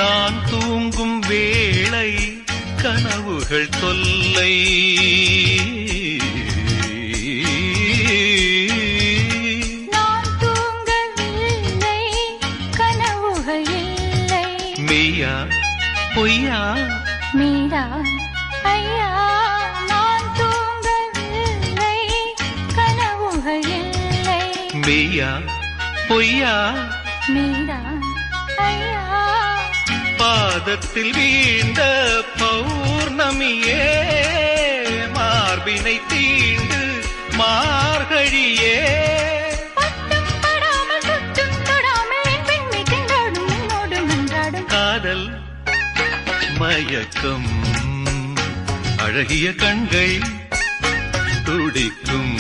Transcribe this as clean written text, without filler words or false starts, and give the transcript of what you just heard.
நான் தூங்கும் வேளை கனவுகள் தொல்லை நான் தூங்கவில்லை கனவுகள் இல்லை மெய்யா பொய்யா மீரா ஐயா நான் தூங்கவில்லை கனவுகள் இல்லை மெய்யா பொய்யா மீரா ஐயா பாதத்தில் வீழ்ந்த பௌர்ணமியே மார்பினை தீண்டு மார்கழியே பட்டும் படாமல் சுற்றும் தொடாமல் என் பெண்மை திண்டாடும் என்னோடு மன்றாடும் காதல் மயக்கம் அழகிய கண்கள் துடிக்கும்